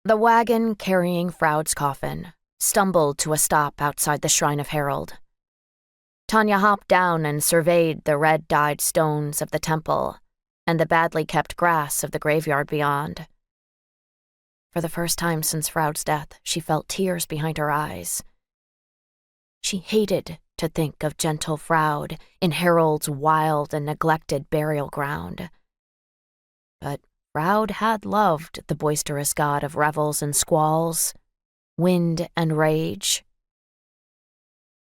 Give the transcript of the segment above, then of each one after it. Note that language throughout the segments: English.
The wagon carrying Froud's coffin stumbled to a stop outside the Shrine of Harold. Tanya hopped down and surveyed the red-dyed stones of the temple and the badly kept grass of the graveyard beyond. For the first time since Froud's death, she felt tears behind her eyes. She hated to think of gentle Froud in Harold's wild and neglected burial ground. But Froud had loved the boisterous god of revels and squalls, wind and rage.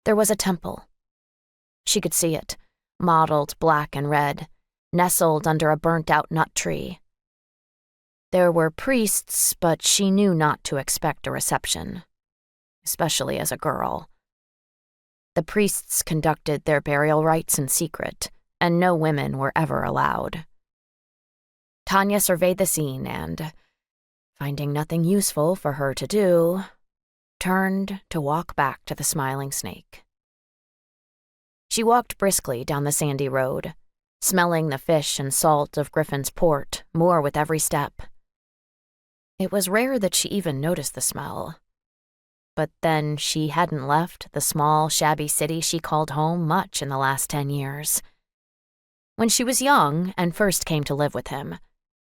There was a temple. She could see it, mottled black and red, nestled under a burnt-out nut tree. There were priests, but she knew not to expect a reception, especially as a girl. The priests conducted their burial rites in secret, and no women were ever allowed. Tanya surveyed the scene and, finding nothing useful for her to do, turned to walk back to the Smiling Snake. She walked briskly down the sandy road, smelling the fish and salt of Griffin's Port more with every step. It was rare that she even noticed the smell. But then she hadn't left the small, shabby city she called home much in the last 10 years. When she was young and first came to live with him,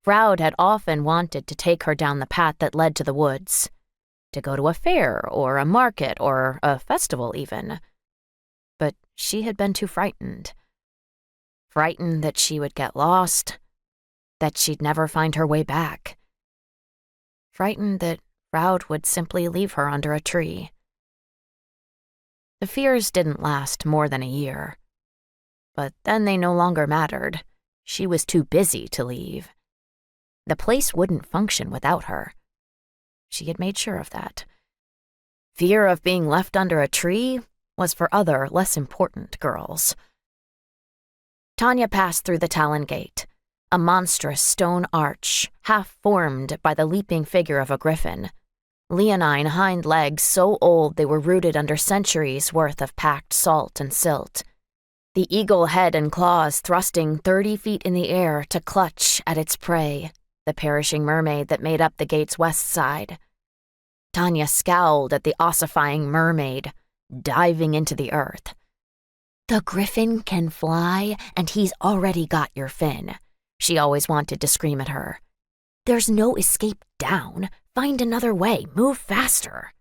Froud had often wanted to take her down the path that led to the woods, to go to a fair or a market or a festival even. But she had been too frightened. Frightened that she would get lost, that she'd never find her way back. Frightened that Froud would simply leave her under a tree. The fears didn't last more than a year. But then they no longer mattered. She was too busy to leave. The place wouldn't function without her. She had made sure of that. Fear of being left under a tree was for other, less important girls. Tanya passed through the Talon Gate, a monstrous stone arch, half-formed by the leaping figure of a griffin, leonine hind legs so old they were rooted under centuries' worth of packed salt and silt, the eagle head and claws thrusting 30 feet in the air to clutch at its prey, the perishing mermaid that made up the gate's west side. Tanya scowled at the ossifying mermaid, diving into the earth. "The griffin can fly, and he's already got your fin," she always wanted to scream at her. "There's no escape down. Find another way. Move faster."